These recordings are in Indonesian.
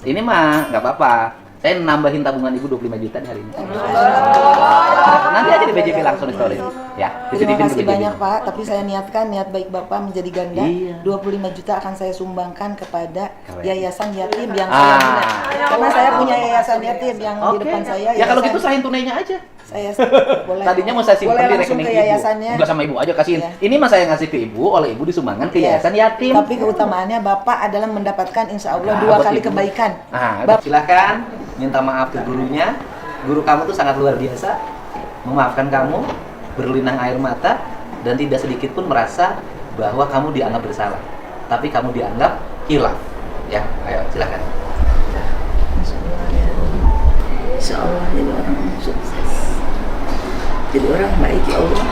Ini mah nggak apa-apa. Saya nambahin tabungan ibu 25 juta di hari ini. Nanti aja di BJP langsung di story. Ya, Terima kasih banyak Pak, tapi saya niatkan niat baik Bapak menjadi ganda. Iya. 25 juta akan saya sumbangkan kepada yayasan yatim yang saya punya. Karena saya punya yayasan yatim yang di depan saya. Ya kalau gitu serahin tunainya aja. Saya boleh. Tadinya mau saya simpan di langsung rekening ke ibu. yayasannya. Enggak sama ibu aja kasihin. Iya. Ini mah saya ngasih ke ibu, oleh ibu disumbangkan ke yayasan yatim. Tapi keutamaannya Bapak adalah mendapatkan insya Allah 2 buat kali ibu. kebaikan. Silakan minta maaf ke gurunya. Guru kamu tuh sangat luar biasa, memaafkan kamu, berlinang air mata, dan tidak sedikit pun merasa bahwa kamu dianggap bersalah. Tapi kamu dianggap hilaf. Ya, ayo silakan. Insya Allah jadi orang sukses. Jadi orang baik ya Allah.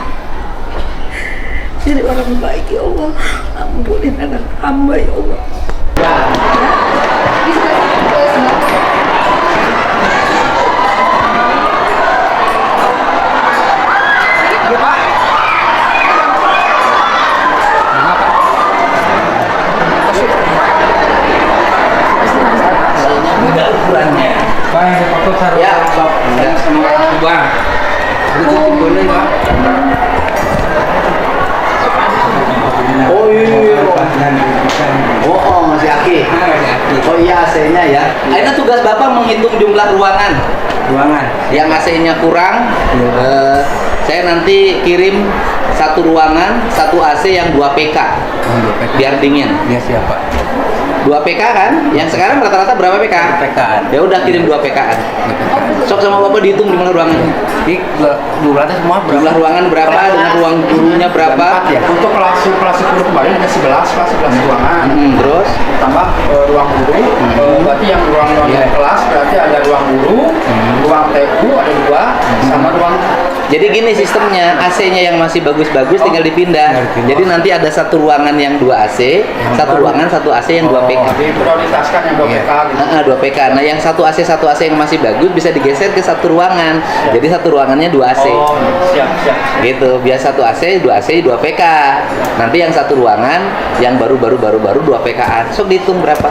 Jadi orang baik ya Allah. Ampunin anak hamba ya Allah. Mudah ukurannya. Pak, yang foto sarung Ya, Bang. ya. Sama Bang. Itu boleh, Pak. Oh iya. Oh, masih aki. Oh iya, AC-nya ya. Akhirnya tugas Bapak menghitung jumlah ruangan. Ruangan. Yang AC-nya kurang, saya nanti kirim satu ruangan, satu AC yang 2 PK. Biar dingin. Dia siapa? 2 PK kan? Yang sekarang rata-rata berapa PK? PK-an. Ya udah kirim 2 PK-an. Sok sama Bapak dihitung di mana ruangannya. Di jumlahnya semua berapa? Jumlah ruangan berapa dengan ruang gurunya berapa? Ya. Untuk kelas 10 kemarin ada 11 ruangan. Terus Tambah ruang guru, berarti yang ruang kelas berarti ada ruang guru, ruang TU ada 2, sama ruang. jadi gini sistemnya, AC-nya yang masih bagus-bagus tinggal dipindah. Jadi nanti ada satu ruangan yang 2 AC, satu ruangan satu AC yang 2 PK. Diprioritaskan yang 2 PK gitu. 2 PK. Nah, yang satu AC yang masih bagus bisa digeser ke satu ruangan. Jadi satu ruangannya 2 AC. Oh, siap. Gitu. Biar satu AC, 2 AC, 2 PK. Nanti yang satu ruangan yang baru 2 PK-an. Sok dihitung berapa.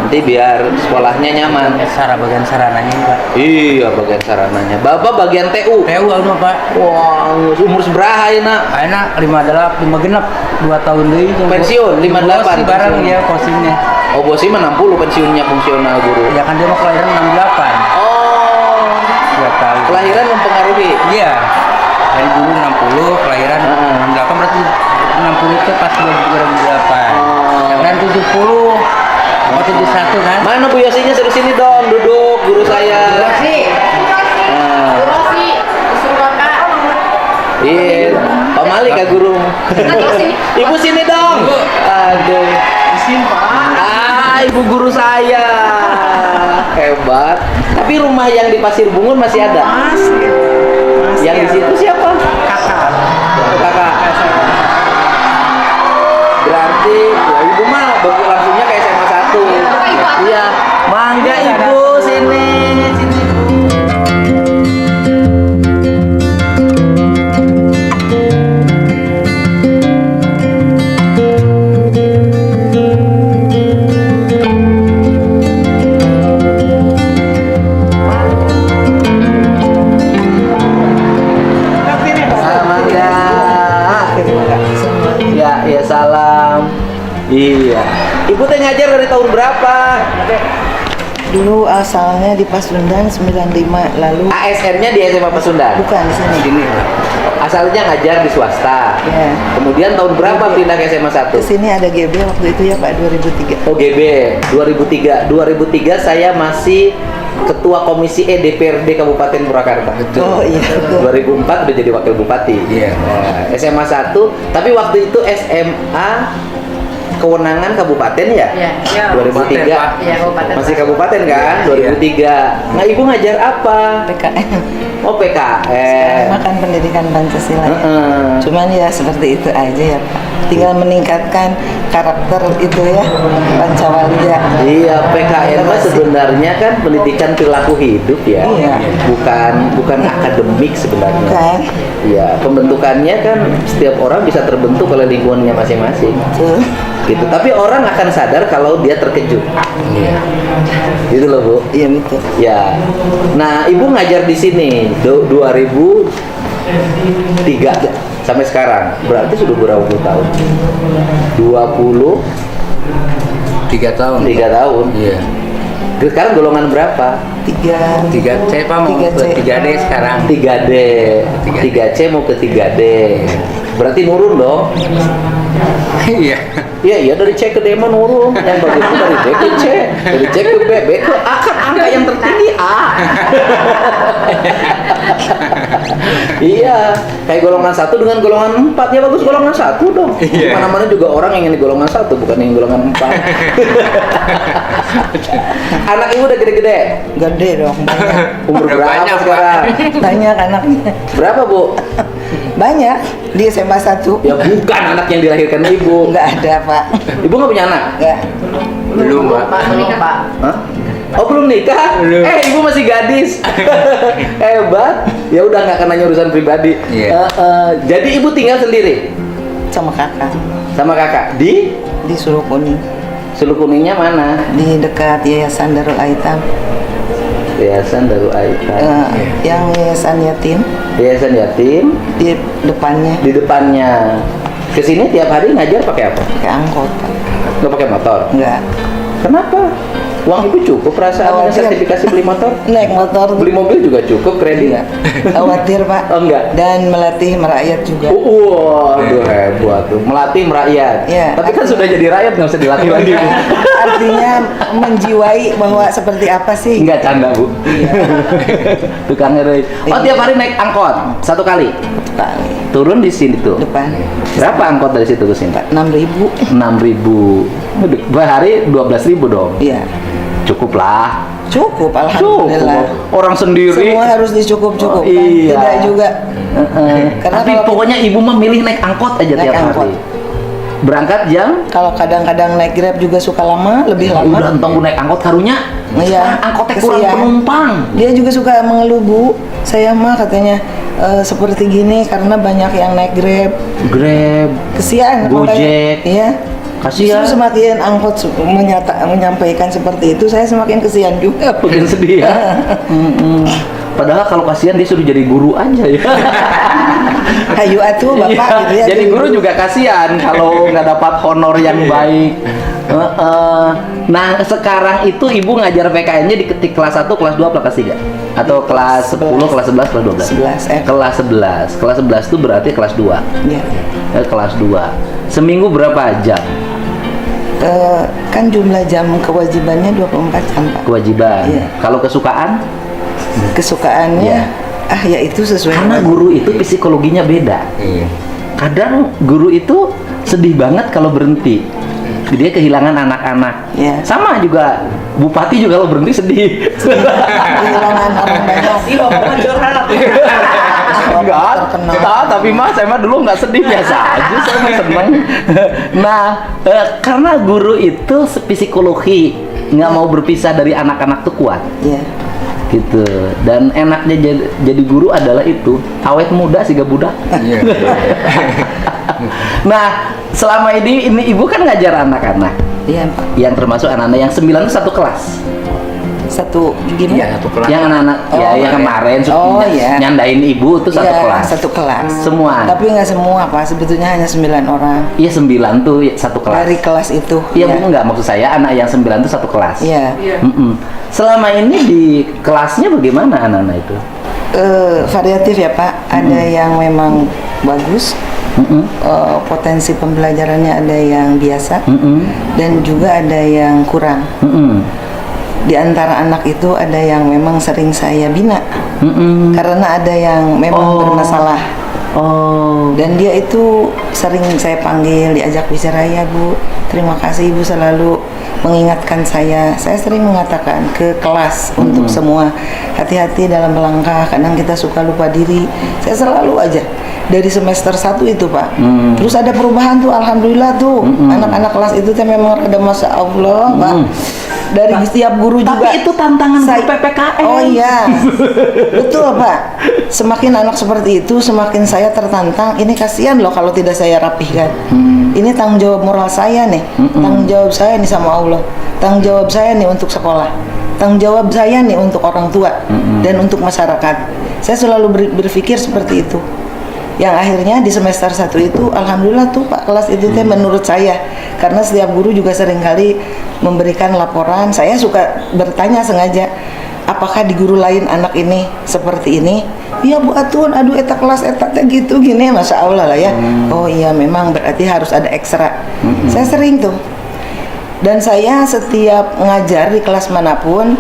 Nanti biar sekolahnya nyaman. Bagian sarananya, Pak. Iya, bagian sarananya. Bapak bagian TU. TU anu, Pak. Wah, umur seberapa ya, Nak? Enak 5 genap 2 tahun deui. Pensiun 58. Barang ya posisinya. Oh, bosi mah 60 pensiunnya fungsional guru. Ya kan dia mau kelahiran 68. Oh, 2 tahun. kelahiran mempengaruhi. Iya. Dari dulu 60, kelahiran 68 berarti 60 itu pas 2008. Yang lain 70. Apa 71 kan? Mana Bu Yosinya suruh sini dong, duduk guru saya. Nah, disuruh Bapak. iya, Pak Malik kak guru. Ibu sini dong. Aduh. Ibu guru saya. Hebat. Tapi rumah yang di Pasir Bungur masih ada. Yang di situ siapa? Kakak. Berarti ya ibu mah bagus langsungnya ke SMA 1. Iya. Mangga ibu sini. Ya salam. Iya. Ibu teh ngajar dari tahun berapa? Dulu asalnya di Pasundan 95, lalu ASN-nya di SMA Pasundan. bukan di sini. Asalnya ngajar di swasta. Ya. Kemudian tahun berapa pindah ke SMA 1? Ke sini ada GB waktu itu ya Pak 2003. Oh, GB 2003. 2003 saya masih Ketua Komisi E DPRD Kabupaten Purwakarta. Oh iya. 2004 udah jadi wakil bupati. Iya. Nah, SMA 1, tapi waktu itu SMA kewenangan kabupaten ya? Iya. 2003. Iya, kabupaten. Masih kabupaten kan? 2003. Nah, Ibu ngajar apa? PKN. Oh, PKN. Makan pendidikan Pancasila. Ya. Heeh. Cuman ya seperti itu aja ya Pak. Tinggal meningkatkan karakter itu ya Pancawalia. Iya, PKN mah sebenarnya kan pendidikan perilaku hidup ya. Iya. Bukan akademik sebenarnya. Bukan. Ya, pembentukannya kan setiap orang bisa terbentuk oleh lingkungannya masing-masing. Betul. Gitu. Tapi orang akan sadar kalau dia terkejut. Iya. Gitu loh, Bu. Iya betul. Ya. Nah, Ibu ngajar di sini 2003 sampai sekarang. Berarti sudah berapa puluh tahun? 3 tahun. 3 tahun. Iya. Sekarang golongan berapa? 3 C Pak, mau 3C. ke 3D sekarang. 3D. 3C mau ke 3D. Berarti nurun dong. Iya. Iya, dari C ke D mah nurun. Yang bagus itu dari D ke C, dari C ke B, B ke A, kan angka yang tertinggi A. Iya, kayak golongan 1 dengan golongan 4, ya bagus golongan 1 dong. Iya. Mana-mana juga orang yang di golongan 1, bukan yang golongan 4. Anak Ibu udah gede-gede? Gede dong, banyak. Umur Udah berapa banyak, Pak. sekarang? Banyak anaknya. Berapa, Bu? Banyak. Di SMA 1. Ya bukan anak yang dilahirkan Ibu. Nggak ada, Pak. Ibu nggak punya anak? Nggak. Belum, Pak. Menikah, Pak. Hah? Oh belum nikah? Belum. Ibu masih gadis. Hebat. Ya udah nggak kena urusan pribadi. Iya. Jadi ibu tinggal sendiri Sama kakak. sama kakak di Di Sulu Kuning. Sulu Kuningnya mana? Di dekat Yayasan Darul Aitam. Yayasan Darul Aitam. Yang Yayasan Yatim. Yayasan Yatim Di depannya. di depannya. Kesini tiap hari ngajar pakai apa? Pakai angkot, Pak. Nggak pakai motor. Nggak. Kenapa? Uang ibu cukup perasaan dengan Khawatir. sertifikasi beli motor? Naik motor. Beli mobil juga cukup kredit? Iya. Khawatir, Pak. Oh enggak. Dan melatih merakyat juga. Waduh hebat tuh, melatih merakyat. Iya. Tapi kan sudah jadi rakyat nggak usah dilatih lagi. Bu. Artinya menjiwai bahwa seperti apa sih? Enggak canda Bu. Tukang ngeri. Oh tiap hari naik angkot satu kali. Kali. Turun di sini tuh. Depan. Berapa angkot dari situ ke sini? 6.000. 6.000. Per hari 12.000 dong. Iya. Cukup lah. Cukup, Cukup. alhamdulillah. Orang sendiri. Semua harus dicukup-cukupkan. Oh, iya. Tidak juga. Karena Tapi kalau pokoknya ibu mah milih naik angkot aja Naik tiap angkot. hari. Berangkat jam Kalau kadang-kadang naik Grab juga suka lama, lebih lama. udah entong naik angkot karunya. Iya. Angkotnya kurang Kesian. penumpang. Dia juga suka mengeluh, Bu. Saya mah katanya seperti gini karena banyak yang naik Grab. Grab, Kesian. Gojek. makanya- Iya. kasihan. Justru semakin angkot menyampaikan seperti itu, saya semakin kesian juga. Makin sedih ya. Padahal kalau kasihan dia suruh jadi guru aja ya. Hayu atuh Bapak Iya, gitu ya. jadi guru juga kasihan kalau nggak dapat honor yang baik. Nah sekarang itu ibu ngajar PKN-nya di kelas 1, kelas 2, kelas 3? Atau kelas 10, kelas 11, kelas 12? 11. Kelas 11. Kelas 11 itu berarti kelas 2. Iya. Kelas 2. Seminggu berapa jam? Kan jumlah jam kewajibannya 24 jam, Pak. Kewajiban. Iya. Kalau kesukaan? Kesukaannya Iya. ya itu sesuai Karena dengan- guru itu psikologinya beda. Iya. Kadang guru itu sedih banget kalau berhenti. Dia kehilangan anak-anak. Iya. Sama juga bupati juga kalau berhenti sedih. kehilangan orang banyak. Enggak, Terkenal. tapi mas saya mah dulu nggak sedih, biasa aja, saya mah seneng. Nah, karena guru itu psikologi nggak mau berpisah dari anak-anak tuh kuat. Iya. Gitu. Dan enaknya jadi guru adalah itu, awet muda sih gak budak. Iya. Nah, selama ini ibu kan ngajar anak-anak Iya, Pak. yang termasuk anak-anak yang 9 itu satu kelas. Satu gimana? Iya, satu kelas. Yang anak-anak ya Oh, yang kemarin oh, iya. nyandain ibu tuh satu Iya, kelas. satu kelas. Semua. Tapi nggak semua, Pak. Sebetulnya hanya 9 orang Iya 9 tuh satu kelas. dari kelas itu. Iya Bu, enggak, maksud saya anak yang 9 itu satu kelas. Iya. Mm-mm. Selama ini di kelasnya bagaimana anak-anak itu? Variatif ya, Pak. Ada yang memang bagus. Mm-mm. Potensi pembelajarannya ada yang biasa. Mm-mm. Dan juga ada yang kurang. Mm-mm. Di antara anak itu ada yang memang sering saya bina. Mm-mm. Karena ada yang memang Oh. bermasalah. Oh. Dan dia itu sering saya panggil, diajak bicara, ya Bu, terima kasih Ibu selalu mengingatkan saya. Saya sering mengatakan ke kelas untuk semua, hati-hati dalam melangkah, kadang kita suka lupa diri. Saya selalu aja, dari semester 1 itu Pak. Terus ada perubahan tuh, alhamdulillah tuh. Anak-anak kelas itu tuh memang ada Masya Allah Pak. dari setiap guru juga. Tapi itu tantangan Saya- guru PPKN. Oh iya, betul Pak. Semakin anak seperti itu, semakin saya tertantang. Ini kasihan loh kalau tidak saya rapihkan. Ini tanggung jawab moral saya nih, tanggung jawab saya nih sama Allah, tanggung jawab saya nih untuk sekolah, tanggung jawab saya nih untuk orang tua dan untuk masyarakat. Saya selalu berpikir seperti itu. Yang akhirnya di semester 1 itu alhamdulillah tuh Pak, kelas itu teh menurut saya, karena setiap guru juga seringkali memberikan laporan. Saya suka bertanya sengaja, apakah di guru lain anak ini seperti ini? Iya Bu Atun, aduh eta kelas eta teh gitu gini, Masya Allah lah ya. Oh iya, memang berarti harus ada ekstra. Saya sering tuh. Dan saya setiap ngajar di kelas manapun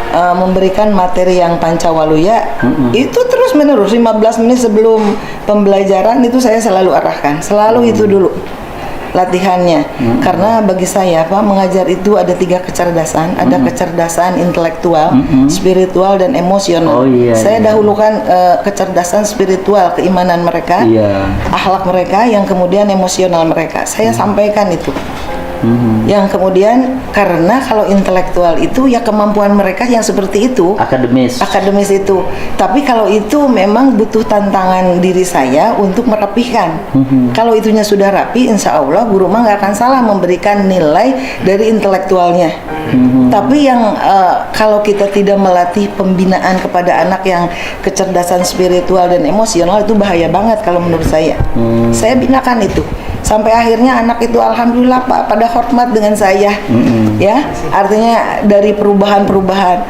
memberikan materi yang Pancawaluya, itu terus menerus 15 menit sebelum pembelajaran itu saya selalu arahkan, selalu itu dulu latihannya. Karena bagi saya Pak, mengajar itu ada 3 kecerdasan, ada kecerdasan intelektual, spiritual, dan emosional. Oh, iya, Saya iya. dahulukan kecerdasan spiritual, keimanan mereka, Iya. akhlak mereka, yang kemudian emosional mereka. Saya sampaikan itu. Yang kemudian karena kalau intelektual itu ya kemampuan mereka yang seperti itu, akademis itu. Tapi kalau itu memang butuh tantangan diri saya untuk merapihkan. Kalau itunya sudah rapi, insya Allah guru mah nggak akan salah memberikan nilai dari intelektualnya. Tapi yang kalau kita tidak melatih pembinaan kepada anak yang kecerdasan spiritual dan emosional, itu bahaya banget kalau menurut saya. Saya binakan itu. Sampai akhirnya anak itu alhamdulillah Pak pada hormat dengan saya. Ya, artinya dari perubahan-perubahan.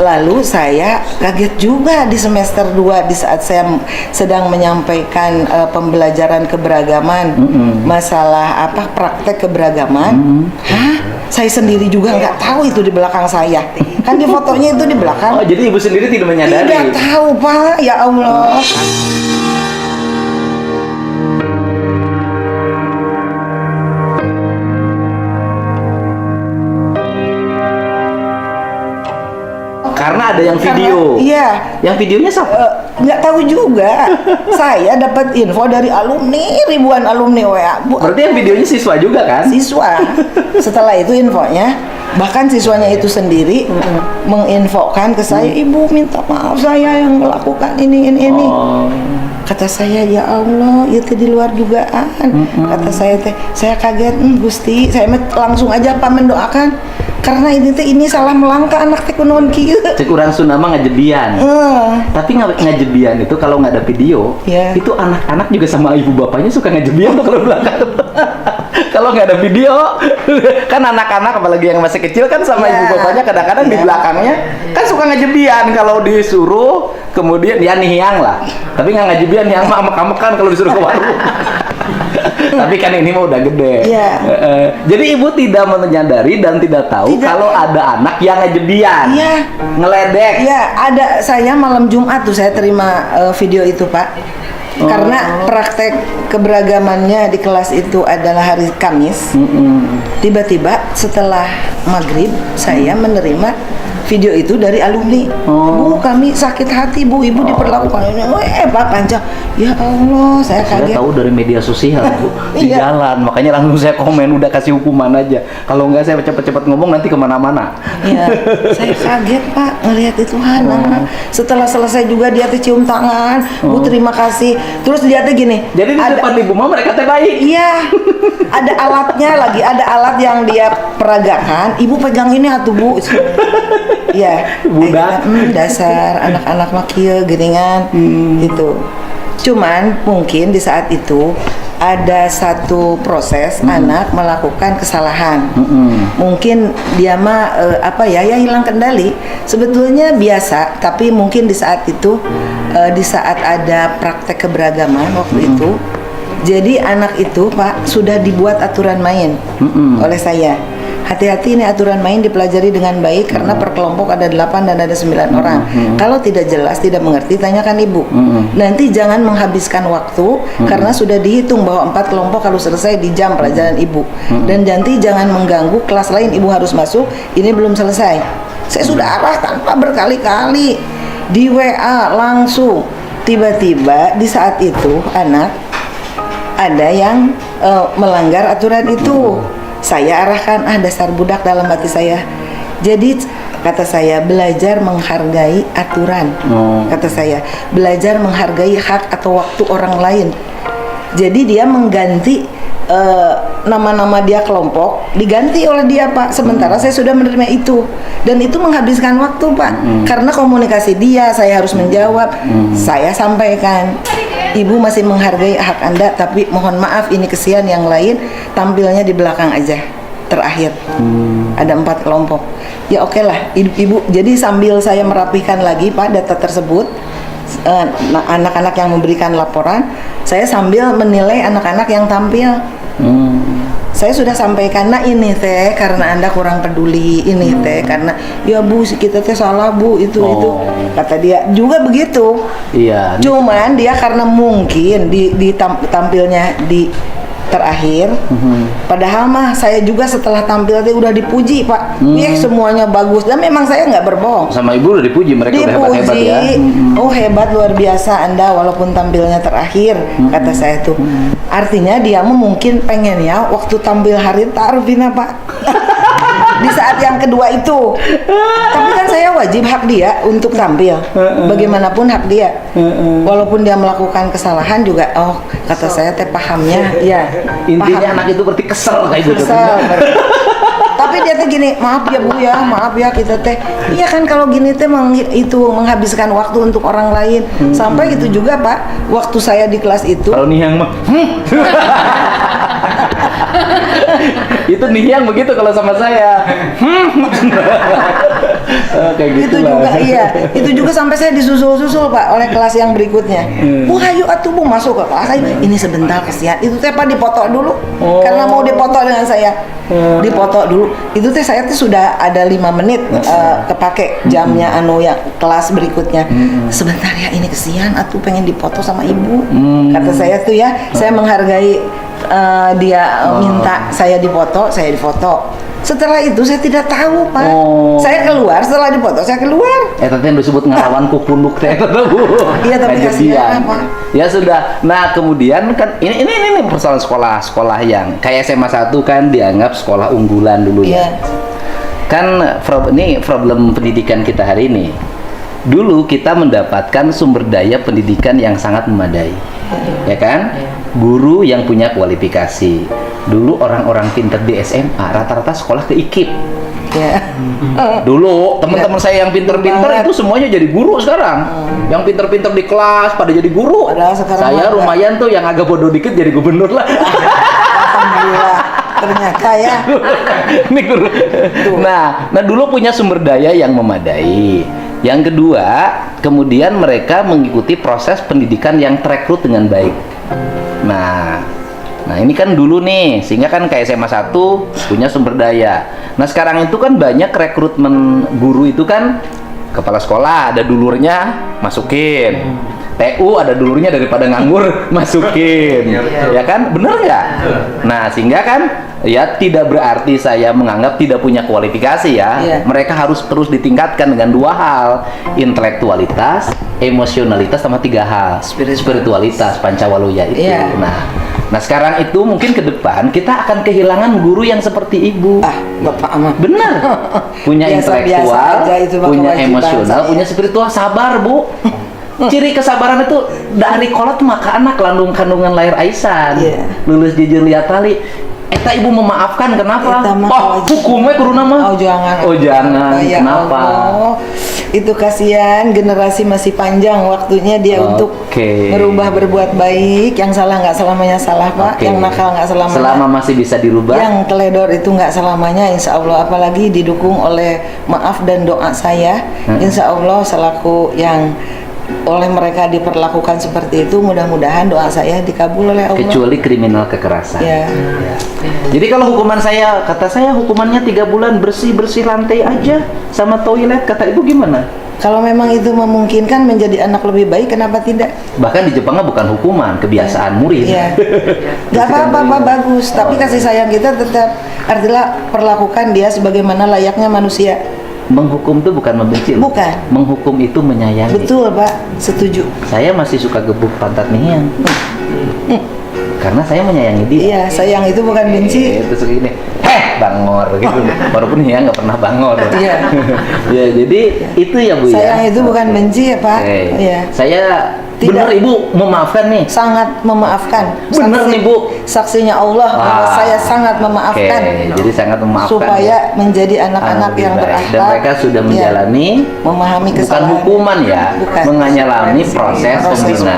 Lalu saya kaget juga di semester 2 di saat saya sedang menyampaikan pembelajaran keberagaman, masalah apa praktek keberagaman. Hah? Saya sendiri juga nggak tahu itu di belakang saya. Kan di fotonya itu di belakang. Oh, jadi ibu sendiri tidak menyadari. Tidak tahu Pak, ya Allah. Karena ada yang video. Iya. Yang videonya siapa? Nggak tahu juga. Saya dapat info dari alumni, ribuan alumni WA. Bu, Berarti yang videonya siswa juga kan? siswa. Setelah itu infonya, bahkan siswanya itu sendiri menginfokan ke saya, Ibu minta maaf saya yang melakukan ini. Oh. Kata saya, ya Allah, itu di luar dugaan. Kata saya teh, saya kaget, Gusti. Saya langsung aja Pak mendoakan. Karena ini salah melangkah anak teh kunaon kieu. Cek urang Sunda mah ngajebian. Tapi ngajebian itu kalau nggak ada video, Iya. itu anak-anak juga sama ibu bapaknya suka ngajebian tuh kalau belakang. Kalau nggak ada video, kan anak-anak apalagi yang masih kecil kan sama Iya. ibu bapaknya kadang-kadang di Iya. belakangnya kan suka ngajebian kalau disuruh, kemudian ya nihiang lah. Tapi nggak ngajebian, nihiang mah sama kamu kan kalau disuruh ke warung. Tapi kan ini mah udah gede. Iya. Jadi ibu tidak menyadari dan tidak tahu Tidak. kalau ada anak yang ngajebian, Iya. ngeledek. Ya, ada. Saya malam Jumat tuh saya terima video itu, Pak. Karena praktek keberagamannya di kelas itu adalah hari Kamis. Tiba-tiba setelah maghrib saya menerima video itu dari alumni. Bu, kami sakit hati Bu, Ibu diperlakukan ini. Pak Panca, ya Allah, saya Saya kaget. tahu dari media sosial Bu, di Iya. jalan, makanya langsung saya komen, udah kasih hukuman aja. Kalau enggak saya cepet-cepet ngomong nanti kemana-mana. Iya, saya kaget Pak ngelihat itu Hana. Setelah selesai juga dia teh cium tangan, Bu terima kasih. Terus dia teh gini. Jadi di depan ibu mah mereka teh baik. Iya, ada alatnya lagi, ada alat yang dia peragakan. Ibu pegang ini atuh Bu. Iya, Budak. dasar anak-anak mah kieu geuningan gitu. Cuman mungkin di saat itu ada satu proses anak melakukan kesalahan. Mungkin dia mah ya hilang kendali. Sebetulnya biasa, tapi mungkin di saat itu di saat ada praktek keberagaman waktu itu, jadi anak itu Pak sudah dibuat aturan main oleh saya. Hati-hati ini aturan main dipelajari dengan baik karena per kelompok ada 8 dan ada 9 orang. Kalau tidak jelas, tidak mengerti, tanyakan ibu. Nanti jangan menghabiskan waktu karena sudah dihitung bahwa 4 kelompok harus selesai di jam pelajaran ibu. Dan nanti jangan mengganggu kelas lain, ibu harus masuk, ini belum selesai. Saya sudah arah tanpa berkali-kali di WA langsung. Tiba-tiba di saat itu anak ada yang melanggar aturan itu. Saya arahkan, dasar budak, dalam hati saya, Jadi kata saya belajar menghargai aturan. Kata saya belajar menghargai hak atau waktu orang lain. Jadi dia mengganti nama-nama dia kelompok diganti oleh dia, Pak. Sementara saya sudah menerima itu dan itu menghabiskan waktu, Pak. Karena komunikasi dia saya harus menjawab. Saya sampaikan, Ibu masih menghargai hak Anda, tapi mohon maaf ini kesian yang lain tampilnya di belakang aja. Terakhir ada 4 kelompok. Ya oke lah, ibu. Jadi sambil saya merapikan lagi, Pak, data tersebut, anak-anak yang memberikan laporan, saya sambil menilai anak-anak yang tampil. Saya sudah sampaikan, nah ini teh karena Anda kurang peduli, ini teh karena ya Bu kita teh salah Bu itu kata dia juga begitu. Iya. Cuman dia karena mungkin tampilnya di terakhir, padahal mah saya juga setelah tampil teh udah dipuji, Pak. Semuanya bagus dan memang saya nggak berbohong. Sama Ibu udah dipuji, mereka udah hebat-hebat ya. Oh hebat, luar biasa Anda walaupun tampilnya terakhir, kata saya tuh. Artinya dia mungkin pengen ya waktu tampil hari Tarvina, Pak. Di saat yang kedua itu. Tapi kan saya wajib hak dia untuk tampil. Bagaimanapun hak dia. Walaupun dia melakukan kesalahan juga, kata saya teh pahamnya, ya. Intinya paham. anak itu berarti kesel kayak gitu. Kesel. Tapi dia tuh gini, maaf ya Bu ya, maaf ya kita teh. Iya kan kalau gini teh itu menghabiskan waktu untuk orang lain. Sampai itu juga Pak, waktu saya di kelas itu. Kalau Nihang mah, itu Nihang begitu kalau sama saya. Kayak gitu Itu juga iya, itu juga sampai saya disusul-susul Pak oleh kelas yang berikutnya. Bu ayo atuh Bu masuk ke kelas saya. Ini sebentar kesian. Itu teh Pak dipoto dulu. Karena mau dipoto dengan saya. Dipoto dulu. Itu teh saya tuh sudah ada 5 menit kepake jamnya yang kelas berikutnya. Sebentar ya ini kesian atuh pengen dipoto sama Ibu. Kata saya tuh ya, saya menghargai dia minta saya dipoto, saya difoto. Setelah itu saya tidak tahu Pak. Saya keluar setelah dipoto, saya keluar. Tadi yang disebut ngelawan kupunduk teh Bu. Iya tapi kasihan Pak. Ya sudah. Nah kemudian kan ini persoalan sekolah yang kayak SMA 1 kan dianggap sekolah unggulan dulu ya. Kan ini problem pendidikan kita hari ini. Dulu kita mendapatkan sumber daya pendidikan yang sangat memadai, ya kan? Guru yang punya kualifikasi. Dulu orang-orang pinter di SMA rata-rata sekolah ke IKIP. Dulu teman-teman saya yang pinter-pinter itu semuanya jadi guru sekarang. Yang pinter-pinter di kelas pada jadi guru. Saya lumayan tuh yang agak bodoh dikit jadi gubernur lah. Alhamdulillah. Ternyata ya. Ini guru. Nah dulu punya sumber daya yang memadai. Yang kedua, kemudian mereka mengikuti proses pendidikan yang terekrut dengan baik. Nah ini kan dulu nih, sehingga kan kayak SMA 1 punya sumber daya. Nah sekarang itu kan banyak rekrutmen guru itu kan kepala sekolah ada dulurnya masukin, TU ada dulurnya daripada nganggur masukin, ya kan, bener nggak? Nah sehingga kan ya tidak berarti saya menganggap tidak punya kualifikasi ya. Mereka harus terus ditingkatkan dengan 2 hal, intelektualitas, emosionalitas, sama 3 hal, spiritualitas, pancawaloya itu. Nah sekarang itu mungkin ke depan kita akan kehilangan guru yang seperti Ibu. Bapak amat. Bener. Punya intelektual, punya emosional, punya spiritual, sabar Bu. Ciri kesabaran itu dari kolot maka anak kandungan lahir Aisan. Lulus jujur lihat tali. Eta Ibu memaafkan kenapa? Hukumnya kudu nama. Jangan. Kenapa? Itu kasihan, generasi masih panjang waktunya dia untuk merubah berbuat baik. Yang salah nggak selamanya salah Pak. Yang nakal nggak selamanya. Selama masih bisa dirubah. Yang teledor itu nggak selamanya, insya Allah. Apalagi didukung oleh maaf dan doa saya. Insya Allah selaku yang oleh mereka diperlakukan seperti itu, mudah-mudahan doa saya dikabul oleh Allah. Kecuali kriminal kekerasan. Jadi kalau hukuman saya, kata saya hukumannya 3 bulan bersih-bersih lantai aja sama toilet, kata Ibu gimana? Kalau memang itu memungkinkan menjadi anak lebih baik, kenapa tidak? Bahkan di Jepang bukan hukuman, kebiasaan murid. Gak apa-apa, bagus. Tapi kasih sayang kita tetap, artinya perlakukan dia sebagaimana layaknya manusia. Menghukum itu bukan membenci. Bukan. Menghukum itu menyayangi. Betul Pak, setuju. Saya masih suka gebuk pantat Nihang. Karena saya menyayangi dia. Iya, sayang itu bukan benci. Terus gini, bangor gitu. Walaupun ya nggak pernah bangor. Iya. Ya, jadi itu ya Bu ya. Sayang itu bukan benci ya Pak. Oke. Iya. Saya Tidak. benar Ibu memaafkan nih. Sangat memaafkan. Benar nih, Bu. Saksinya Allah bahwa Wah. saya sangat memaafkan. Oke, jadi sangat memaafkan. Supaya menjadi anak-anak yang Alhamdulillah. berakhlak. Dan mereka sudah Iya. menjalani Memahami bukan kesalahan. hukuman ya, Bukan. mengalami proses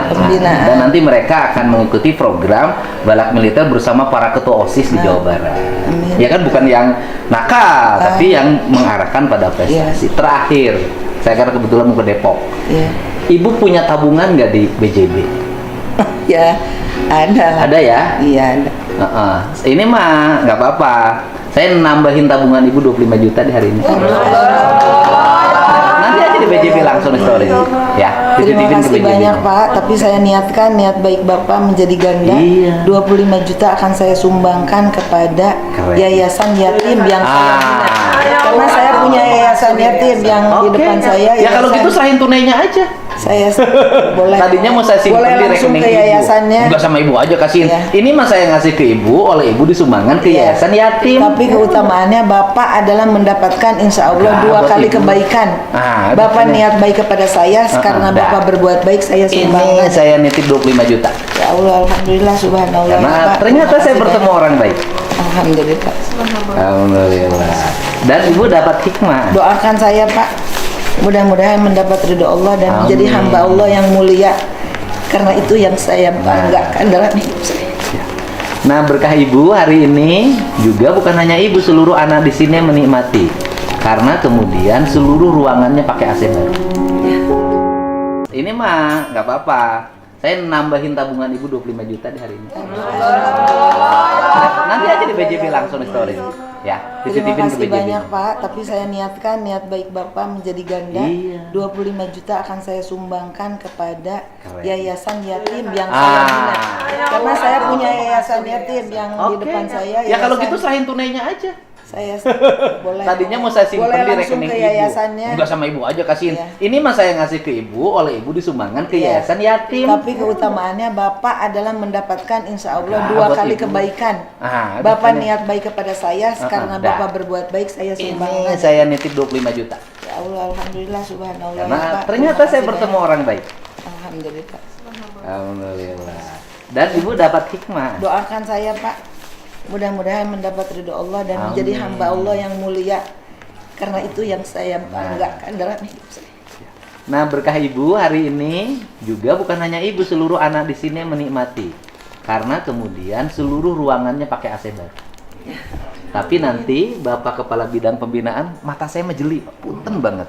pembinaan. Dan nanti mereka akan mengikuti program balak militer bersama para ketua OSIS di Jawa Barat. Amin. Ya kan bukan yang nakal, tapi yang mengarahkan pada prestasi. Terakhir, saya karena kebetulan mau ke Depok. Iya. Ibu punya tabungan nggak di BJB? Ya, ada. Ada ya? Iya, ada. Ini mah nggak apa-apa. Saya nambahin tabungan Ibu 25 juta di hari ini. Nanti aja di BJB langsung di story. Ya, Terima dititipin ke kasih BJB. banyak Pak, tapi saya niatkan niat baik Bapak menjadi ganda. Iya. 25 juta akan saya sumbangkan kepada Keren. yayasan yatim yang saya bina. Karena saya punya yayasan yatim yang di Oke. depan saya. Ya kalau yayasan- gitu serahin tunainya aja. saya boleh. Tadinya mau saya simpan boleh di langsung rekening ke ibu. yayasannya. Enggak sama ibu aja kasihin. Iya. Ini mah saya ngasih ke ibu, oleh ibu disumbangkan ke Iya. yayasan yatim. Tapi keutamaannya Bapak adalah mendapatkan insya Allah Nah, 2 buat kali ibu. kebaikan. Ah, Bapak betul. niat baik kepada saya, karena dah. Bapak berbuat baik saya Ini sumbangkan. saya nitip 25 juta. Ya Allah, alhamdulillah, subhanallah. Karena Bapak. ternyata Terima saya kasih bertemu banyak. orang baik. Alhamdulillah. Alhamdulillah. Dan ibu dapat hikmah. Doakan saya Pak, mudah-mudahan mendapat ridho Allah dan Amin. menjadi hamba Allah yang mulia. Karena itu yang saya banggakan dalam hidup saya. Nah, berkah ibu hari ini juga bukan hanya ibu, seluruh anak di sini yang menikmati. Karena kemudian seluruh ruangannya pakai AC baru. Ini mah nggak apa-apa. Saya nambahin tabungan ibu 25 juta di hari ini. Nanti aja di BJB langsung di story. Ya, Terima dititipin ke kasih BJB. banyak Pak, tapi saya niatkan niat baik Bapak menjadi ganda. Iya. 25 juta akan saya sumbangkan kepada Keren. yayasan yatim yang saya bina. Karena saya punya yayasan yatim yang di Oke. depan saya. Ya kalau yayasan- gitu serahin tunainya aja. saya boleh. Tadinya mau saya simpan boleh di langsung rekening ke ibu. yayasannya. Enggak sama ibu aja kasihin. Iya. Ini mah saya ngasih ke ibu, oleh ibu disumbangkan ke Iya. yayasan yatim. Tapi keutamaannya Bapak adalah mendapatkan insya Allah Nah, 2 buat kali ibu. kebaikan. Ah, Bapak makanya. niat baik kepada saya, karena dah. Bapak berbuat baik saya Ini sumbangkan. saya nitip 25 juta. Ya Allah, alhamdulillah, subhanallah. Karena ya, Pak. ternyata Terima saya kasih bertemu banyak. orang baik. Alhamdulillah. Alhamdulillah. Dan ibu dapat hikmah. Doakan saya Pak, mudah-mudahan mendapat ridho Allah dan Amin. menjadi hamba Allah yang mulia. Karena itu yang saya banggakan dalam hidup saya. Nah, berkah ibu hari ini juga bukan hanya ibu, seluruh anak di sini yang menikmati. Karena kemudian seluruh ruangannya pakai AC baru. Tapi nanti Bapak Kepala Bidang Pembinaan, mata saya menjeli, punten banget.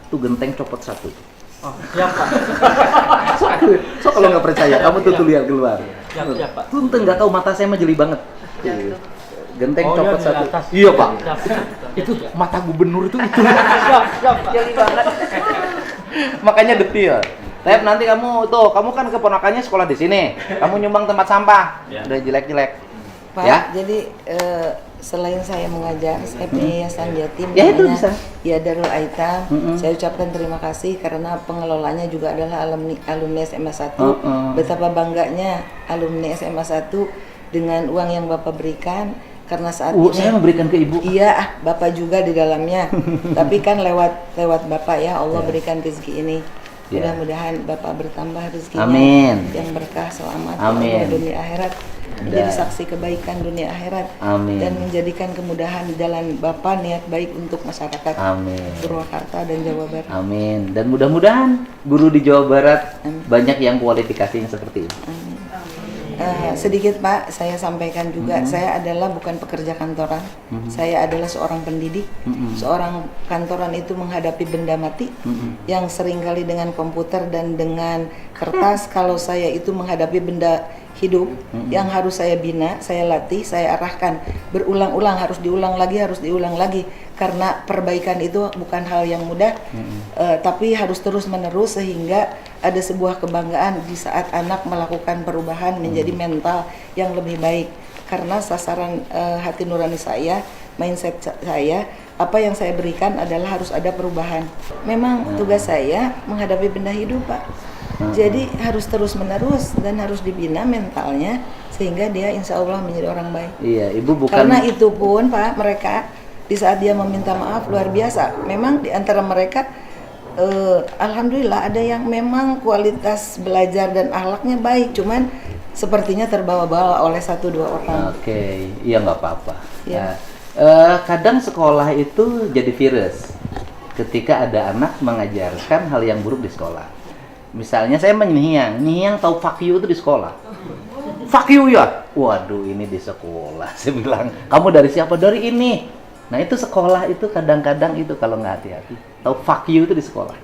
Tuh genteng copot satu. Oh, siap Pak. So kalau nggak percaya, kamu tuh lihat keluar. Siap Pak. Punten nggak tahu mata saya menjeli banget. Genteng Oh, copot iya, di satu. atas. Iya Pak. Siap. Itu mata gubernur itu. Siap Pak. Jeli banget. Makanya detil. Tep, nanti kamu kan keponakannya sekolah di sini. Kamu nyumbang tempat sampah. Ya. Udah jelek-jelek. Pak, Ya. jadi selain saya mengajar, saya punya yayasan yatim Ya, itu namanya bisa. Ya Darul Aitam. Mm-mm. Saya ucapkan terima kasih karena pengelolanya juga adalah alumni SMA 1. Mm-mm. Betapa bangganya alumni SMA 1 dengan uang yang Bapak berikan karena saat ini Saya memberikan ke ibu. iya, Bapak juga di dalamnya. Tapi kan lewat Bapak ya Allah berikan rezeki ini. Ya. Mudah-mudahan Bapak bertambah rezekinya Amin. yang berkah selamat Amin. dunia akhirat. Menjadi saksi kebaikan dunia akhirat. Amin. Dan menjadikan kemudahan di jalan Bapak niat baik untuk masyarakat Amin. Purwakarta dan Jawa Barat. Amin. Dan mudah-mudahan guru di Jawa Barat Amin. banyak yang kualifikasinya seperti ini. Sedikit Pak, saya sampaikan juga, saya adalah bukan pekerja kantoran, saya adalah seorang pendidik. Seorang kantoran itu menghadapi benda mati yang seringkali dengan komputer dan dengan kertas. Kalau saya itu menghadapi benda hidup yang harus saya bina, saya latih, saya arahkan berulang-ulang, harus diulang lagi karena perbaikan itu bukan hal yang mudah, tapi harus terus-menerus sehingga ada sebuah kebanggaan di saat anak melakukan perubahan menjadi mental yang lebih baik. Karena sasaran hati nurani saya, mindset saya, apa yang saya berikan adalah harus ada perubahan. Memang tugas saya menghadapi benda hidup Pak. Jadi harus terus-menerus dan harus dibina mentalnya sehingga dia insya Allah menjadi orang baik. Iya, ibu bukan. Karena itu pun Pak, mereka di saat dia meminta maaf luar biasa. Memang di antara mereka alhamdulillah ada yang memang kualitas belajar dan akhlaknya baik, cuman sepertinya terbawa-bawa oleh 1-2 orang. Oke, iya nggak apa-apa. Iya. Nah, kadang sekolah itu jadi virus ketika ada anak mengajarkan hal yang buruk di sekolah. Misalnya saya Nyiang tahu fuck you itu di sekolah. Fuck you ya? Waduh, ini di sekolah. Saya bilang, kamu dari siapa? Dari ini. Nah, itu sekolah itu kadang-kadang itu kalau nggak hati-hati. Tahu fuck you itu di sekolah.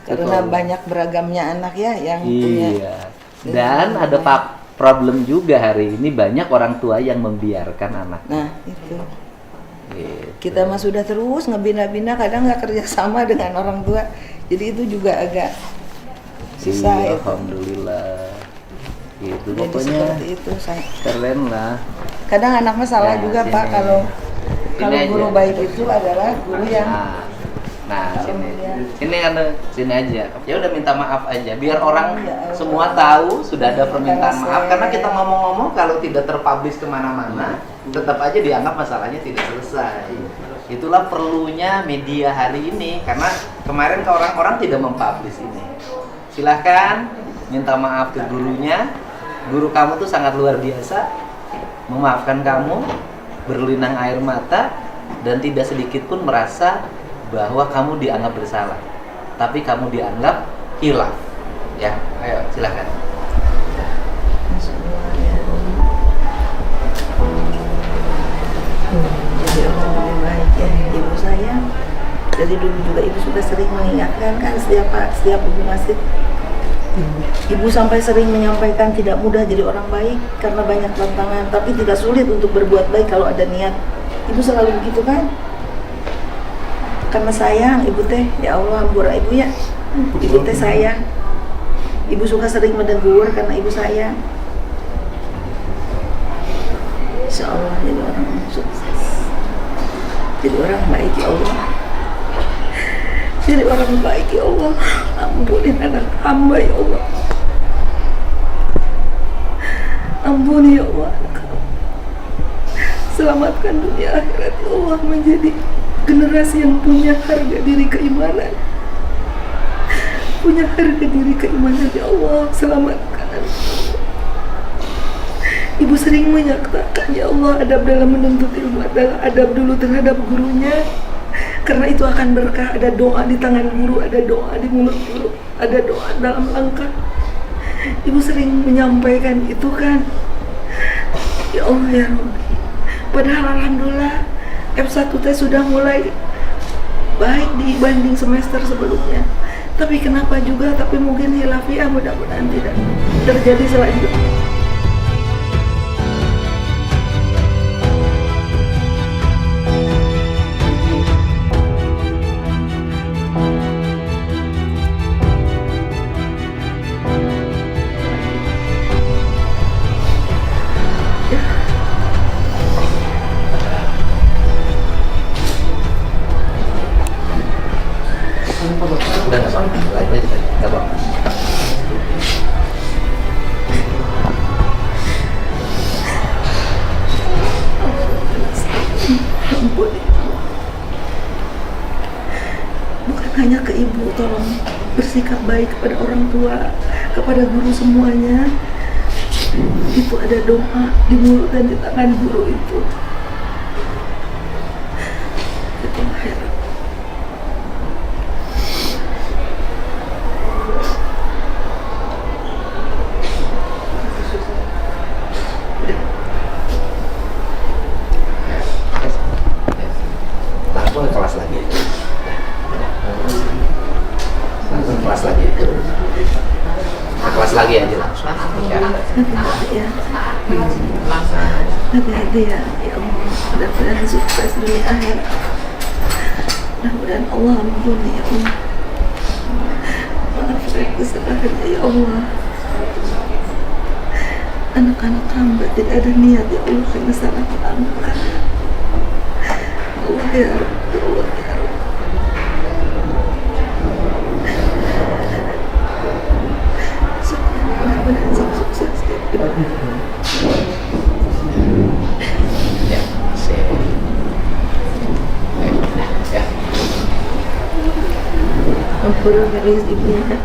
Karena banyak beragamnya anak ya yang punya. Iya. Dan ada problem juga hari ini, banyak orang tua yang membiarkan anak. Nah, itu. Gitu. Kita mah sudah terus ngebina-bina, kadang nggak kerja sama dengan orang tua. Jadi itu juga agak susah Iya, itu. alhamdulillah. Gitu Jadi pokoknya seperti itu saya. keren lah. Kadang anak mah salah Nah, juga sini. Pak kalau Sini guru aja. baik itu adalah guru yang Nah, sini. kemudian- Sini kan, sini aja. Ya udah minta maaf aja biar orang Ya Allah. semua tahu sudah ada permintaan Karena maaf, saya- karena kita ngomong-ngomong kalau tidak terpublish kemana-mana tetap aja dianggap masalahnya tidak selesai. Itulah perlunya media hari ini, karena kemarin ke orang-orang tidak mempublish ini. Silahkan minta maaf ke gurunya. Guru kamu tuh sangat luar biasa, memaafkan kamu, berlinang air mata, dan tidak sedikit pun merasa bahwa kamu dianggap bersalah, tapi kamu dianggap hilaf. Ya, ayo silahkan. Jadi orang lebih baik ya. Ibu saya dari dulu juga ibu sudah sering mengingatkan kan setiap ibu masih. Ibu sampai sering menyampaikan tidak mudah jadi orang baik karena banyak tantangan, tapi tidak sulit untuk berbuat baik kalau ada niat. Ibu selalu begitu kan? Karena sayang ibu teh, ya Allah ampura ibu ya. Ibu teh sayang. Ibu suka sering menegur karena ibu sayang. Insya Allah jadi orang sukses, jadi orang baik ya Allah, jadi orang baik ya Allah. Ampunin anak hamba ya Allah, ampuni ya Allah anak hamba. Selamatkan dunia akhirat ya Allah, menjadi generasi yang punya harga diri keimanan, punya harga diri keimanan ya Allah. Selamatkan anak hamba. Ibu sering menyatakan ya Allah, adab dalam menuntut ilmu adalah adab dulu terhadap gurunya, karena itu akan berkah. Ada doa di tangan guru, ada doa di mulut guru, ada doa dalam langkah. Ibu sering menyampaikan itu kan. Ya Allah ya Rabbi, padahal alhamdulillah F1 teh sudah mulai baik dibanding semester sebelumnya, tapi kenapa juga, tapi mungkin hilafiah, mudah-mudahan tidak terjadi selanjutnya. Udah nggak apa-apa, lagi aja, nggak apa-apa. Ampun. Bukan hanya ke ibu, tolong bersikap baik kepada orang tua, kepada guru semuanya. Itu ada doa di mulut dan di tangan guru itu. Itu akhir. Langsung ke kelas lagi. Langsung kelas lagi. Ke kelas lagi aja langsung. Ya. Ya. Hati-hati ya, ya Allah. Mudah-mudahan sukses dunia akhirat. Mudah-mudahan Allah ampuni ya Allah. Maafkan kesalahannya ya Allah. Anak-anak hamba tidak ada niat ya Allah, karena salah langkah. Allah ya Rabbi, Allah ya Rabbi. Mudah-mudahan sukses ya. Ampura garis ibunya.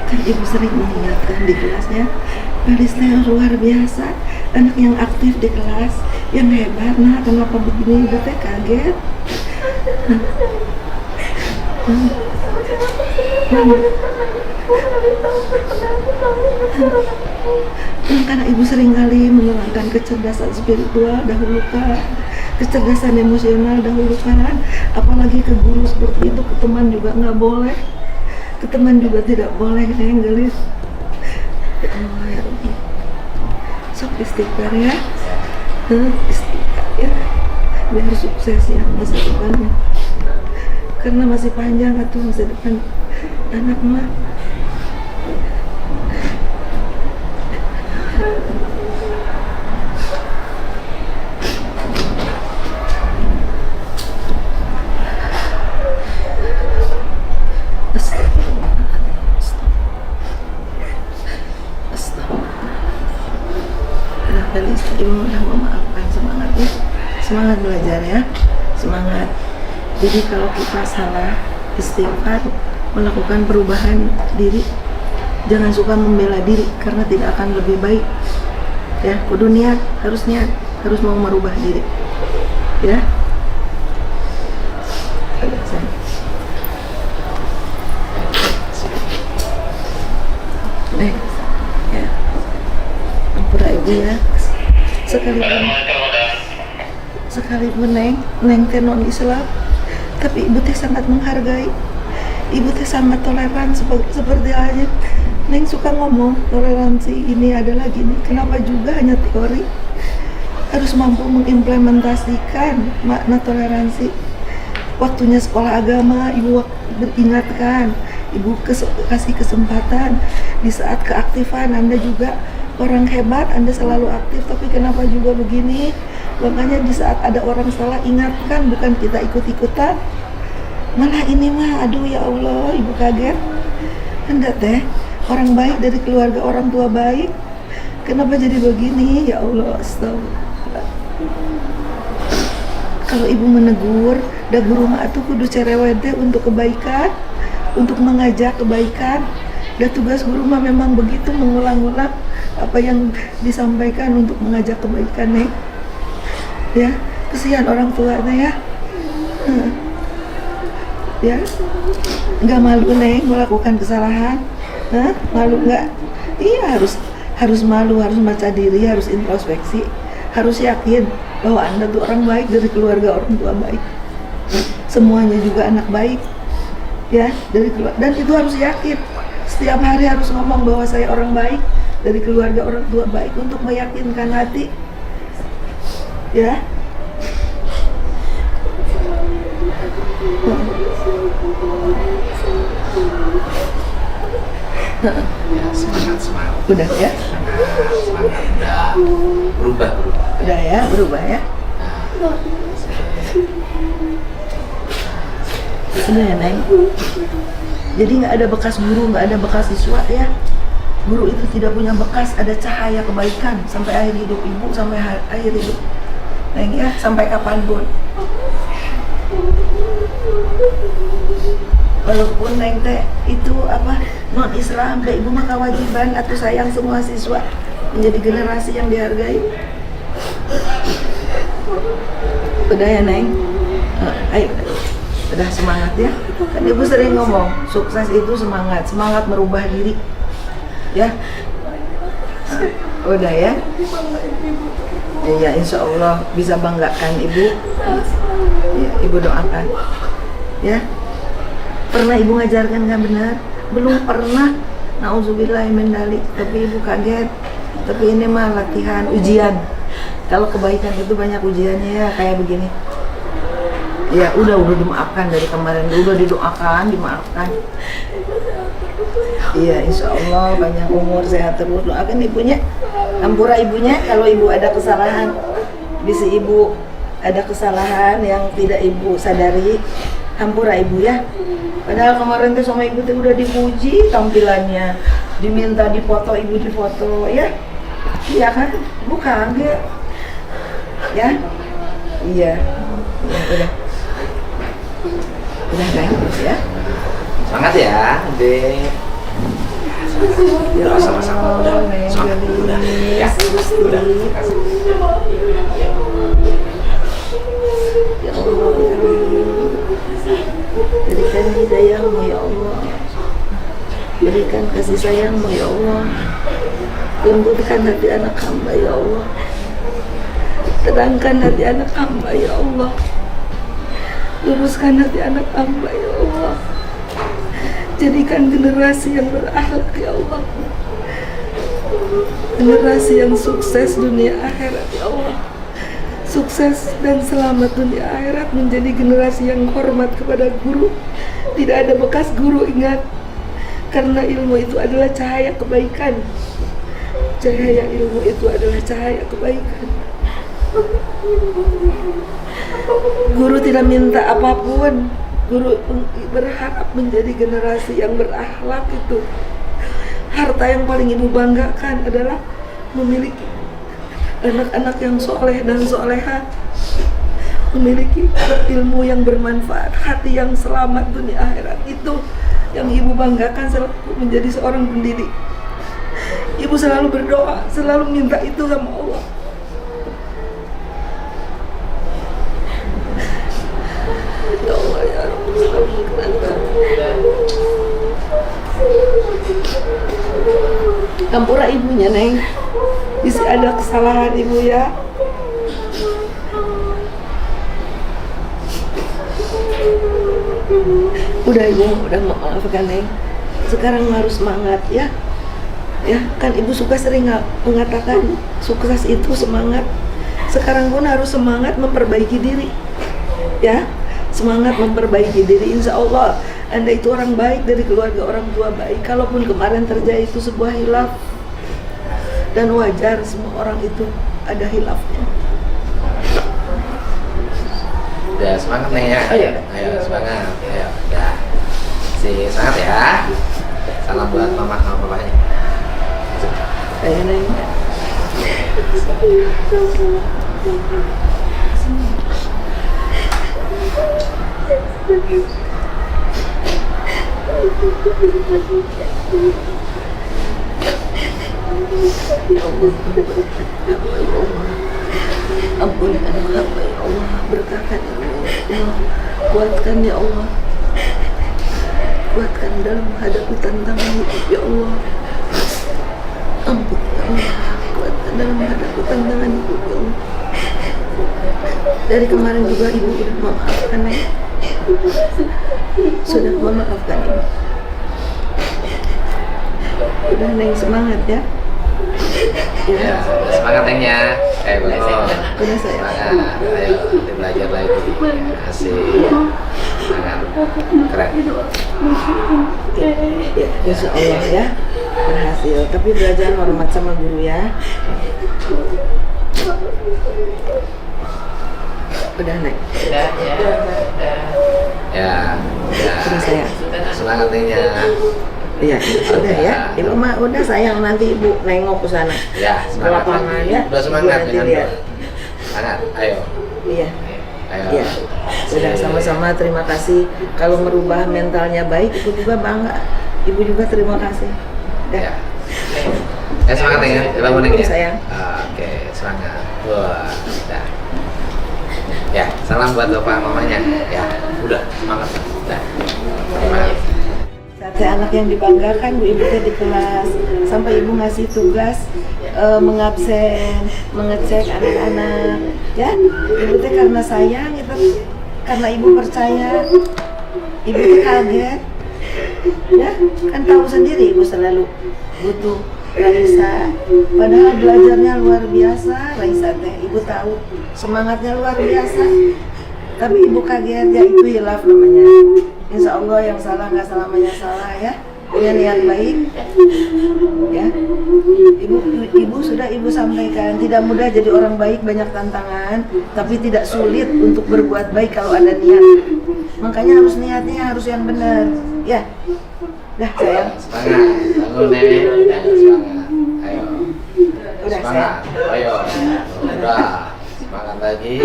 Kan ibu sering mengingatkan di kelasnya, Kalista yang luar biasa, anak yang aktif di kelas, yang hebat. Nah, kenapa begini? Ibu teh kaget. Karena ibu seringkali menerangkan kecerdasan spiritual dahulu kan, kecerdasan emosional dahulu kan, apalagi ke guru seperti itu, ke teman juga nggak boleh, ke teman juga tidak boleh, Neng Gelis. Ya Allah ya Rabbi, sok istighfar ya, istighfar ya, biar sukses ya masa depannya, karena masih panjang atau masa depan anak mah. Ibu udah memaafkan, semangatnya, semangat belajar ya, semangat. Jadi kalau kita salah, istighfar, melakukan perubahan diri, jangan suka membela diri karena tidak akan lebih baik. Ya, kudu niat, harus mau merubah diri. Ya. Ya. Ampura ibu ya. Sekalipun Neng teh non Islam, tapi ibu teh sangat menghargai, ibu teh sangat toleran seperti halnya Neng suka ngomong toleransi ini adalah gini. Kenapa juga hanya teori, harus mampu mengimplementasikan makna toleransi. Waktunya sekolah agama ibu beringatkan, ibu kasih kesempatan. Di saat keaktifan Anda juga orang hebat, Anda selalu aktif, tapi kenapa juga begini? Makanya di saat ada orang salah ingatkan, bukan kita ikut-ikutan. Malah ini mah, aduh ya Allah, ibu kaget. Enggak teh, orang baik dari keluarga orang tua baik. Kenapa jadi begini? Ya Allah, astagfirullah. Kalau ibu menegur, da guru mah atuh kudu cerewet untuk kebaikan, untuk mengajak kebaikan. Dan tugas guru mah memang begitu, mengulang-ulang apa yang disampaikan untuk mengajak kebaikan, Neng. Ya, kesian orang tuanya ya. Ya, nggak malu Neng melakukan kesalahan? Malu nggak? Iya, harus malu, harus baca diri, harus introspeksi, harus yakin bahwa Anda tuh orang baik dari keluarga orang tua baik. Semuanya juga anak baik, ya, dari keluarga, dan itu harus yakin. Setiap hari harus ngomong bahwa saya orang baik dari keluarga orang tua baik untuk meyakinkan hati. Ya. Semangat. Udah ya? Semangat. Berubah. Udah ya, berubah ya? Udah ya, Neng? Jadi nggak ada bekas guru, nggak ada bekas siswa ya. Guru itu tidak punya bekas, ada cahaya kebaikan sampai akhir hidup ibu, sampai akhir hidup Neng ya, sampai kapanpun. Walaupun Neng teh itu apa, non Islam, deh ibu mah kewajiban atau sayang semua siswa menjadi generasi yang dihargai. Udah ya Neng? Ayo, udah semangat ya. Kan ibu sering ngomong, sukses itu semangat merubah diri. Ya, udah ya. Ya, insya Allah bisa banggakan ibu. Ya, ibu doakan. Ya, pernah ibu ngajarkan nggak benar? Belum pernah. Nauzubillahi min dzalik. Tapi ibu kaget. Tapi ini mah latihan, ujian. Kalau kebaikan itu banyak ujiannya ya, kayak begini. Ya, udah dimaafkan dari kemarin, udah didoakan, dimaafkan. Iya, insya Allah panjang umur, sehat terus. Doakan ibunya, ampura ibunya kalau ibu ada kesalahan. Bisa ibu ada kesalahan yang tidak ibu sadari, Hampura ibu ya. Padahal kemarin tuh sama ibu tuh udah dipuji tampilannya, diminta difoto, ibu difoto ya. Iya kan? Ibu kaget. Ya? Iya. Ya, udah. Udah kan? Ya. Semangat ya, Dek. Ya, sama-sama udah. Semangat udah. Ya, udah. Ya Allah, ya Rabbi. Berikan hidayahmu ya Allah. Berikan kasih sayangmu ya Allah. Lembutkan hati anak hamba ya Allah. Terangkan hati anak hamba ya Allah. Luruskan hati anak hamba ya Allah. Jadikan generasi yang berakhlak ya Allah. Generasi yang sukses dunia akhirat ya Allah. Sukses dan selamat dunia akhirat, menjadi generasi yang hormat kepada guru. Tidak ada bekas guru, ingat. Karena ilmu itu adalah cahaya kebaikan. Cahaya ilmu itu adalah cahaya kebaikan. Guru tidak minta apapun. Guru berharap menjadi generasi yang berakhlak itu. Harta yang paling ibu banggakan adalah memiliki anak-anak yang soleh dan soleha, memiliki ilmu yang bermanfaat, hati yang selamat dunia akhirat. Itu yang ibu banggakan selalu menjadi seorang pendidik. Ibu selalu berdoa, selalu minta itu sama Allah. Ya Allah ya Rabbi, Hampura ibunya, Neng. Bisa ada kesalahan ibu ya. Udah ibu, udah maafkan Neng. Sekarang harus semangat ya. Ya, kan ibu suka sering mengatakan sukses itu semangat. Sekarang pun harus semangat memperbaiki diri. Ya, semangat memperbaiki diri. Insya Allah Anda itu orang baik, dari keluarga orang tua baik. Kalaupun kemarin terjadi itu sebuah hilaf, dan wajar, semua orang itu ada hilafnya. Udah semangat nih ya. Ayo semangat. Ayo, udah. Semangat ya. Salam buat mama sama papanya. Ayo Neng. Ya Allah, ampuni anak hamba ya Allah, berkahkan ya Allah, kuatkan ya Allah, kuatkan dalam menghadapi tantangan hidup ya Allah, ampun ya Allah, kuatkan dalam menghadapi tantangan hidup ya Allah. Dari kemarin juga ibu sudah memaafkan ya, sudah memaafkan ibu. Udah Neng, semangat ya. Ya, semangat Nengnya. Bagus. Udah saya. Semangat. Ayo, kita belajar lagi. Asik. Semangat. Keren. Ya, insya Allah ya berhasil. Tapi belajar hormat sama guru ya. Udah Neng. Ya. Udah saya. Semangat Nengnya. Iya, udah ya. Ibu mah udah, sayang, nanti ibu nengok ke sana. Ya, Ke semangat lapangan lagi. ya. Udah semangat Ibu nanti dengan lihat. semangat. Ayo. Iya. Ayo. Iya. Udah, sama-sama terima kasih. Kalau merubah mentalnya baik, ibu juga bangga. Ibu juga terima kasih. Udah. Ya. Semangat Neng ya. Bangun Neng ya. Sayang. Oke, semangat. Wah, udah. Ya, salam buat bapak mamanya. Ya, udah semangat. Udah. Semangat. Saya anak yang dibanggakan, Bu Ibu teh di kelas sampai Ibu ngasih tugas mengabsen, mengecek anak-anak. Ya, Ibu teh karena sayang itu, karena Ibu percaya, Ibu teh kaget. Ya, kan tahu sendiri Ibu selalu butuh Raisa. Padahal belajarnya luar biasa, Raisa teh. Ibu tahu semangatnya luar biasa. Tapi Ibu kaget, ya itu hilaf namanya. Insya Allah yang salah nggak selamanya salah ya. punya niat baik, ya. Ibu sudah ibu sampaikan, tidak mudah jadi orang baik, banyak tantangan, tapi tidak sulit untuk berbuat baik kalau ada niat. Makanya harus niatnya harus yang benar, ya. Dah sayang. Semangat. Bangun Nenek. Udah, semangat. Ayo. Udah Semangat. sayang. Ayo. Udah. Semangat lagi.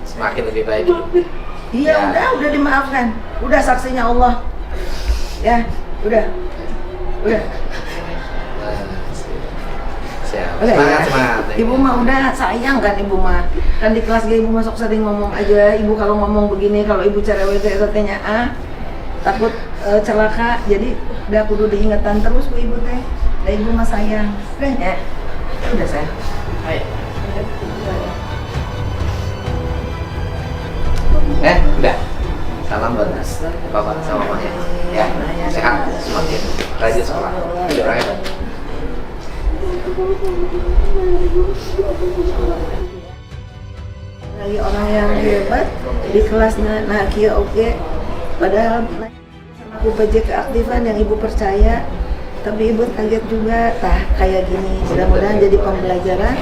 Semakin lebih baik hidupnya. Iya Ya. udah dimaafkan, udah saksinya Allah, ya udah. Nah, siap. Udah Semangat, ya. semangat. Ibu mah udah sayang kan ibu mah. Kan di kelas ibu masuk sering ngomong aja. Ibu kalau ngomong begini, kalau ibu cerewet katanya takut celaka. Jadi udah kudu diingatan terus bu ibu teh. Dan ibu mah sayang. Udah ya. Udah sayang. Ayo. Udah. Salam buat Bapak sama Mama ya. Ya, sehat, semakin rajin sekolah. Udah, right? Lagi orang yang hebat di kelasnya Nakia oke. Padahal sama aku PJ keaktifan yang ibu percaya. Tapi ibu kaget juga, tah kayak gini. Mudah-mudahan jadi pembelajaran.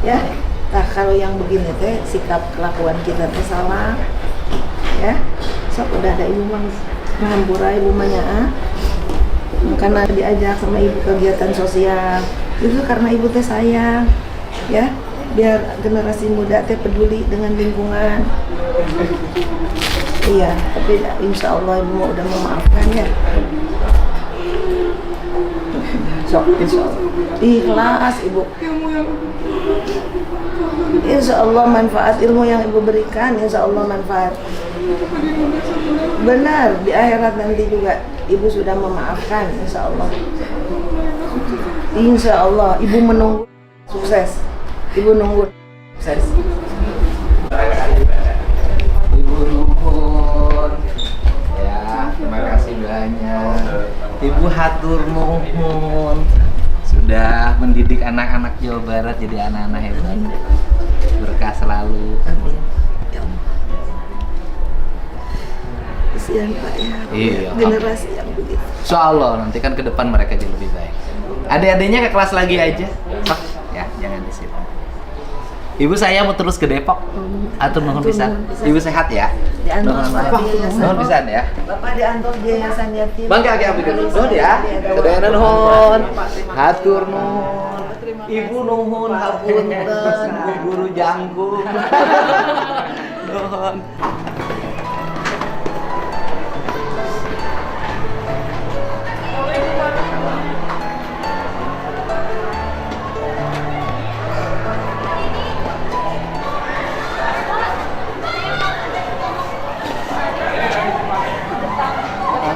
Ya, tah kalau yang begini teh sikap kelakuan kita teh salah. Ya, sok udah ada ibu mah ngampura ibu mah karena diajak sama ibu kegiatan sosial itu karena ibu teh sayang, ya biar generasi muda teh peduli dengan lingkungan. Iya, tapi insya Allah ibu udah memaafkan ya. Sok, insya Allah ikhlas ibu. Insya Allah manfaat ilmu yang ibu berikan, insya Allah manfaat. Benar, di akhirat nanti juga ibu sudah memaafkan, insya Allah. Insya Allah, ibu menunggu sukses. Ibu nunggu sukses. Ibu nuhun. Ya, terima kasih banyak. Ibu hatur nuhun. Sudah mendidik anak-anak Jawa Barat jadi anak-anak hebat. Berkah selalu. Amin. Ya Allah. Kasihan Pak ya. Iya. Generasi yang begitu. Insya Allah nanti kan ke depan mereka jadi lebih baik. Adik-adiknya ke kelas lagi aja. Sok, ya, jangan di situ. Ibu saya mau terus ke Depok. Atur nuhun pisan. Ibu sehat ya. Diantar Nuhun Pak di yayasan. nuhun pisan ya. Bapak diantar di yayasan yatim. Bangga ki abdi nuhun ya. Kedayan nuhun. Hatur nuhun. Ibu nuhun hapunten, Bu Guru Jangkung. Nuhun.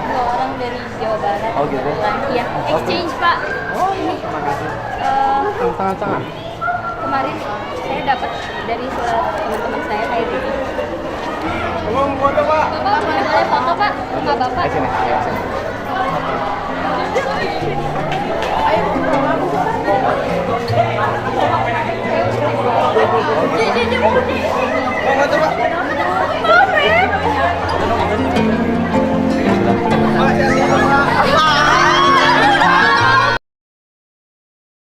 Dua orang dari Jawa Barat. Oh, gitu? Iya, exchange Pak. Oh, terima kasih. Tangan-tangan. Kemarin saya dapat dari surat teman-teman saya kayak gini. Bapak boleh foto Pak sama Bapak? Ayo sini, ayo sini. Jadi,